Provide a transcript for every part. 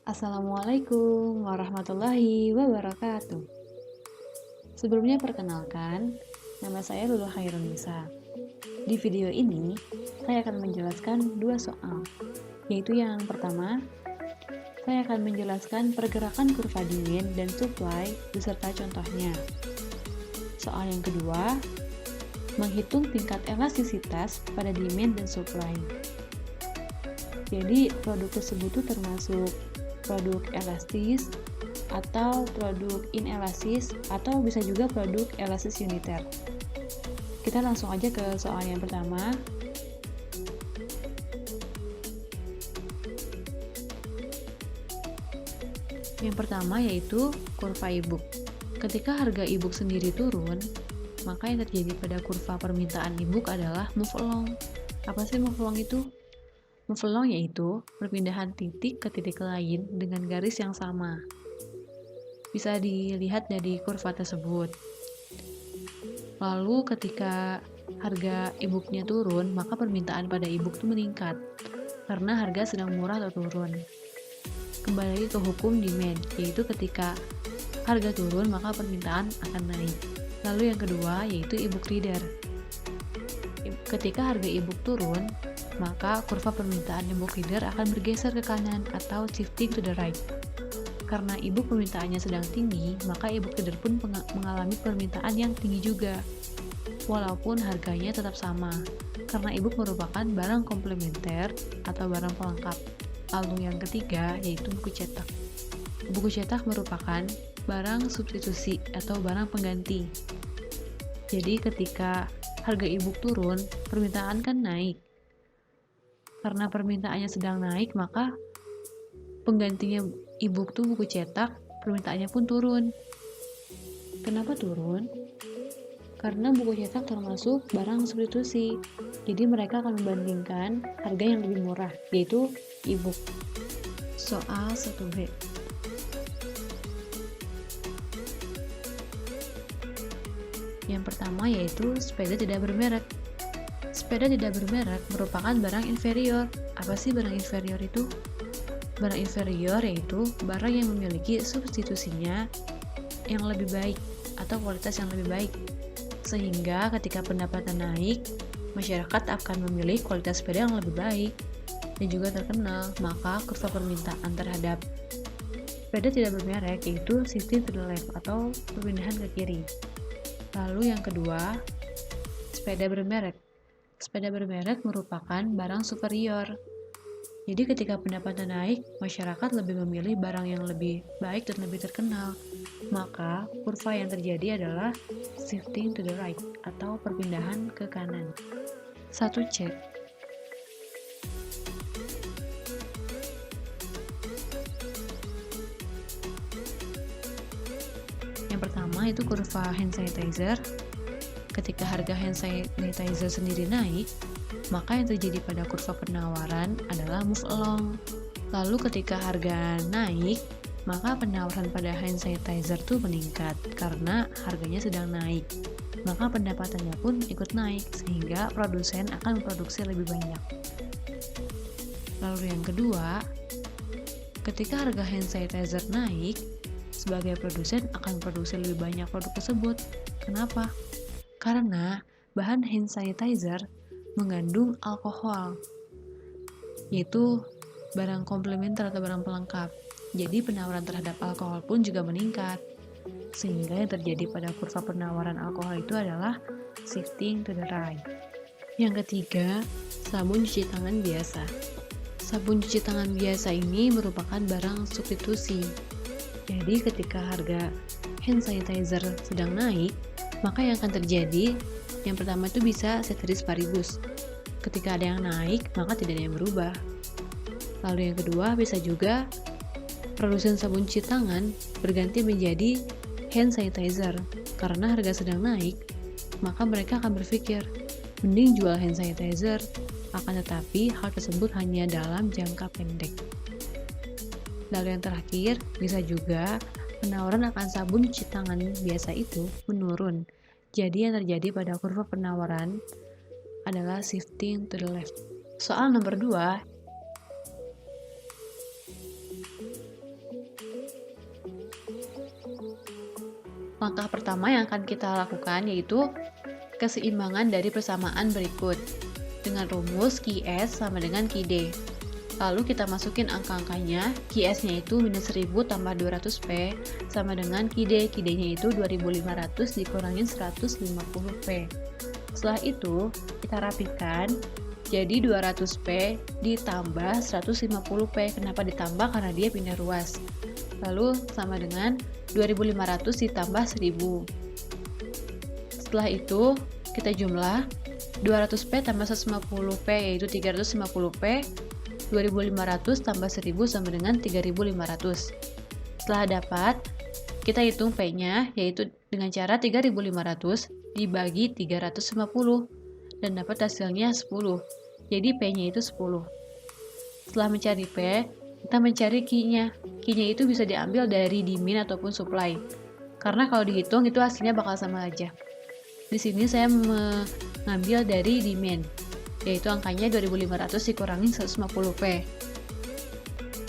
Assalamualaikum warahmatullahi wabarakatuh. Sebelumnya perkenalkan, nama saya Lulu Khairunisa. Di video ini, saya akan menjelaskan dua soal, yaitu yang pertama, saya akan menjelaskan pergerakan kurva demand dan supply beserta contohnya. Soal yang kedua, menghitung tingkat elastisitas pada demand dan supply. Jadi, produk tersebut itu termasuk produk elastis atau produk inelastis atau bisa juga produk elastis uniter. Kita langsung aja ke soal yang pertama. Yang pertama yaitu kurva e-book. Ketika harga e-book sendiri turun, maka yang terjadi pada kurva permintaan e-book adalah move along. Apa sih move along itu? Move along yaitu perpindahan titik ke titik lain dengan garis yang sama. Bisa dilihat dari kurva tersebut. Lalu ketika harga e-booknya turun, maka permintaan pada e-book itu meningkat karena harga sedang murah atau turun. Kembali ke hukum demand, yaitu ketika harga turun maka permintaan akan naik. Lalu yang kedua yaitu e-book reader. Ketika harga e-book turun, maka kurva permintaan e-book reader akan bergeser ke kanan atau shifting to the right. Karena e-book permintaannya sedang tinggi, maka e-book reader pun mengalami permintaan yang tinggi juga, walaupun harganya tetap sama, karena e-book merupakan barang komplementer atau barang pelengkap. Lalu yang ketiga yaitu buku cetak. Buku cetak merupakan barang substitusi atau barang pengganti. Jadi ketika harga e-book turun, permintaan kan naik. Karena permintaannya sedang naik, maka penggantinya e-book tuh buku cetak, permintaannya pun turun. Kenapa turun? Karena buku cetak termasuk barang substitusi. Jadi mereka akan membandingkan harga yang lebih murah, yaitu e-book. Soal 1B. Yang pertama yaitu sepeda tidak bermerek. Sepeda tidak bermerek merupakan barang inferior. Apa sih barang inferior itu? Barang inferior yaitu barang yang memiliki substitusinya yang lebih baik atau kualitas yang lebih baik. Sehingga ketika pendapatan naik, masyarakat akan memilih kualitas sepeda yang lebih baik dan juga terkenal, maka kurva permintaan terhadap sepeda tidak bermerek yaitu shifting to the left atau perpindahan ke kiri. Lalu yang kedua, sepeda bermerek. Sepeda bermerek merupakan barang superior. Jadi ketika pendapatan naik, masyarakat lebih memilih barang yang lebih baik dan lebih terkenal. Maka kurva yang terjadi adalah shifting to the right atau perpindahan ke kanan. 1C. Yang pertama itu kurva hand sanitizer. Ketika harga hand sanitizer sendiri naik, maka yang terjadi pada kurva penawaran adalah move along. Lalu ketika harga naik, maka penawaran pada hand sanitizer itu meningkat karena harganya sedang naik. Maka pendapatannya pun ikut naik sehingga produsen akan memproduksi lebih banyak. Lalu yang kedua, ketika harga hand sanitizer naik, sebagai produsen akan memproduksi lebih banyak produk tersebut. Kenapa? Karena bahan hand sanitizer mengandung alkohol, yaitu barang komplementer atau barang pelengkap. Jadi penawaran terhadap alkohol pun juga meningkat. Sehingga yang terjadi pada kurva penawaran alkohol itu adalah shifting to the right. Yang ketiga, sabun cuci tangan biasa. Sabun cuci tangan biasa ini merupakan barang substitusi. Jadi ketika harga hand sanitizer sedang naik, maka yang akan terjadi, yang pertama itu bisa ceteris paribus. Ketika ada yang naik, maka tidak ada yang berubah. Lalu yang kedua, bisa juga produsen sabun cuci tangan berganti menjadi hand sanitizer. Karena harga sedang naik, maka mereka akan berpikir, mending jual hand sanitizer, akan tetapi hal tersebut hanya dalam jangka pendek. Lalu yang terakhir, bisa juga penawaran akan sabun cuci tangan biasa itu menurun. Jadi yang terjadi pada kurva penawaran adalah shifting to the left. Soal nomor 2, Langkah pertama yang akan kita lakukan yaitu keseimbangan dari persamaan berikut dengan rumus QS sama dengan QD. Lalu kita masukin angka-angkanya, QS-nya itu minus 1000 tambah 200P sama dengan QD. QD-nya itu 2500 dikurangin 150P. Setelah itu, kita rapikan, jadi 200P ditambah 150P. Kenapa ditambah? Karena dia pindah ruas. Lalu sama dengan 2500 ditambah 1000. Setelah itu, kita jumlah 200P tambah 150P yaitu 350P. 2500 tambah 1000 sama dengan 3500. Setelah dapat, kita hitung P-nya yaitu dengan cara 3500 dibagi 350 dan dapat hasilnya 10. Jadi P-nya itu 10. Setelah mencari P, kita mencari Q-nya. Q-nya itu bisa diambil dari demand ataupun supply. Karena kalau dihitung itu hasilnya bakal sama aja. Di sini saya mengambil dari demand, yaitu angkanya 2500 dikurangin 150P.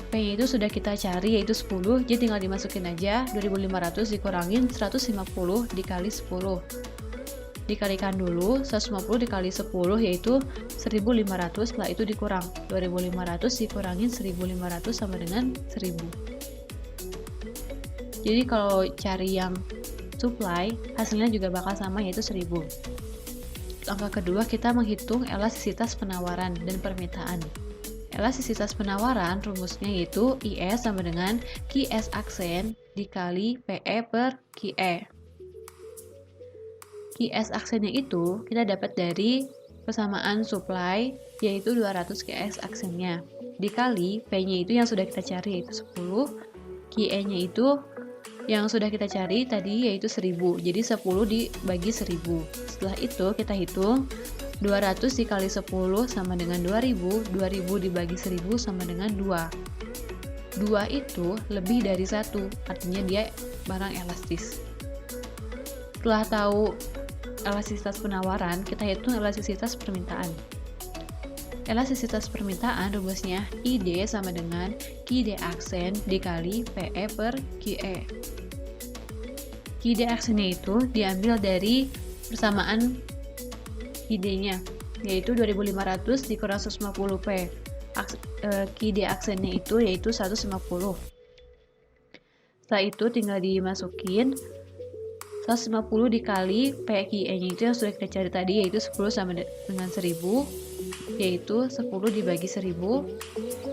P-nya itu sudah kita cari yaitu 10, jadi tinggal dimasukin aja 2500 dikurangin 150 dikali 10. Dikalikan dulu, 150 dikali 10 yaitu 1500, setelah itu dikurang 2500 dikurangin 1500 sama dengan 1000. Jadi kalau cari yang supply, hasilnya juga bakal sama yaitu 1000. Langkah kedua, kita menghitung elastisitas penawaran dan permintaan. Elastisitas penawaran rumusnya yaitu IS sama dengan QS aksen dikali PE per QE. QS aksennya itu kita dapat dari persamaan supply yaitu 200 QS aksennya dikali P-nya itu yang sudah kita cari yaitu 10, QE-nya itu yang sudah kita cari tadi yaitu 1000, jadi 10 dibagi 1000. Setelah itu kita hitung 200 dikali 10 sama dengan 2000, 2000 dibagi 1000 sama dengan 2. 2 itu lebih dari 1, artinya dia barang elastis. Setelah tahu elastisitas penawaran, kita hitung elastisitas permintaan. Elastisitas permintaan rumusnya ID sama dengan QD aksen dikali PE per QE. QD aksennya itu diambil dari persamaan QD-nya, yaitu 2500 dikurang 150P. QD aksennya itu yaitu 150. Setelah itu tinggal dimasukin 150 dikali PQE-nya itu yang sudah kita cari tadi yaitu 10 sama dengan 1000, yaitu 10 dibagi 1000.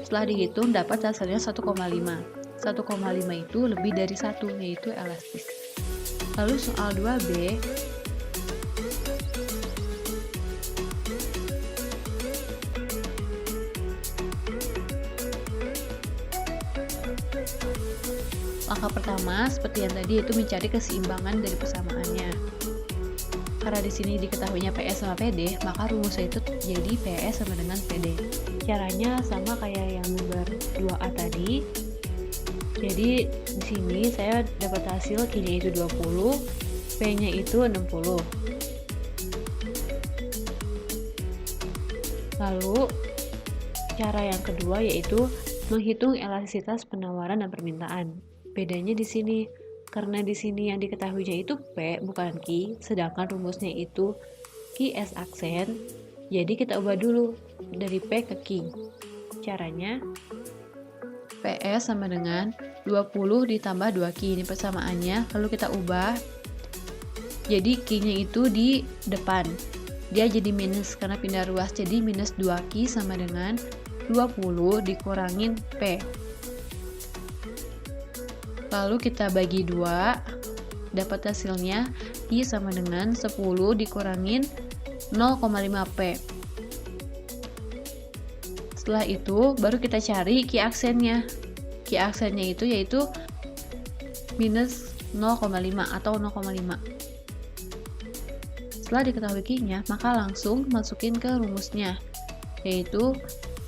Setelah dihitung dapat hasilnya 1,5. 1,5 itu lebih dari 1, yaitu elastis. Lalu soal 2B, langkah pertama seperti yang tadi, yaitu mencari keseimbangan dari persamaannya. Karena di sini diketahuinya PS sama PD, maka rumusnya itu jadi PS sama dengan PD. Caranya sama kayak yang nomor 2A tadi. Jadi di sini saya dapat hasil Q-nya itu 20, P-nya itu 60. Lalu cara yang kedua yaitu menghitung elastisitas penawaran dan permintaan. Bedanya di sini, karena di sini yang diketahuinya itu P bukan Q, sedangkan rumusnya itu QS aksen. Jadi kita ubah dulu dari P ke Q. Caranya PS sama dengan 20 ditambah 2Q, ini persamaannya, lalu kita ubah jadi Q-nya itu di depan, dia jadi minus karena pindah ruas, jadi minus 2Q sama dengan 20 dikurangin P. Lalu kita bagi 2, dapat hasilnya Q sama dengan 10 dikurangin 0,5P. Setelah itu baru kita cari Q aksennya. Q aksennya itu yaitu minus 0,5 atau 0,5. Setelah diketahui Q-nya, maka langsung masukin ke rumusnya, yaitu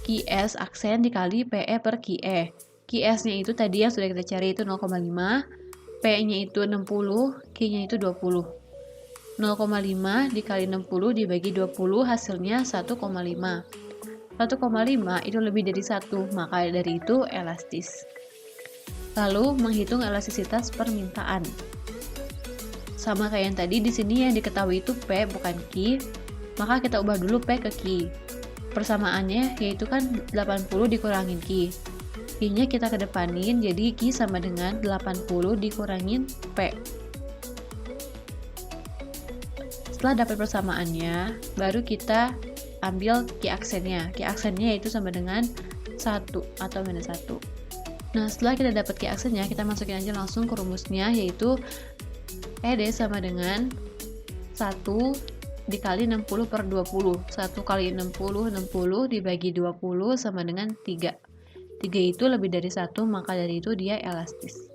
QS aksen dikali PE per QE. QS-nya itu tadi yang sudah kita cari itu 0,5, P-nya itu 60, Q-nya itu 20. 0,5 dikali 60 dibagi 20 hasilnya 1,5. 1,5 itu lebih dari 1, maka dari itu elastis. Lalu menghitung elastisitas permintaan. sama kayak yang tadi, di sini yang diketahui itu P bukan Q, maka kita ubah dulu P ke Q. Persamaannya yaitu kan 80 dikurangin Q. Q-nya kita kedepanin, jadi Q sama dengan 80 dikurangin P. Setelah dapat persamaannya, baru kita ambil Q aksennya. Q aksennya yaitu sama dengan 1 atau minus 1. Nah, setelah kita dapat Q aksennya, kita masukin aja langsung ke rumusnya, yaitu ED sama dengan 1 dikali 60 per 20. 1 kali 60, 60 dibagi 20 sama dengan 3. 3 itu lebih dari 1, maka dari itu dia elastis.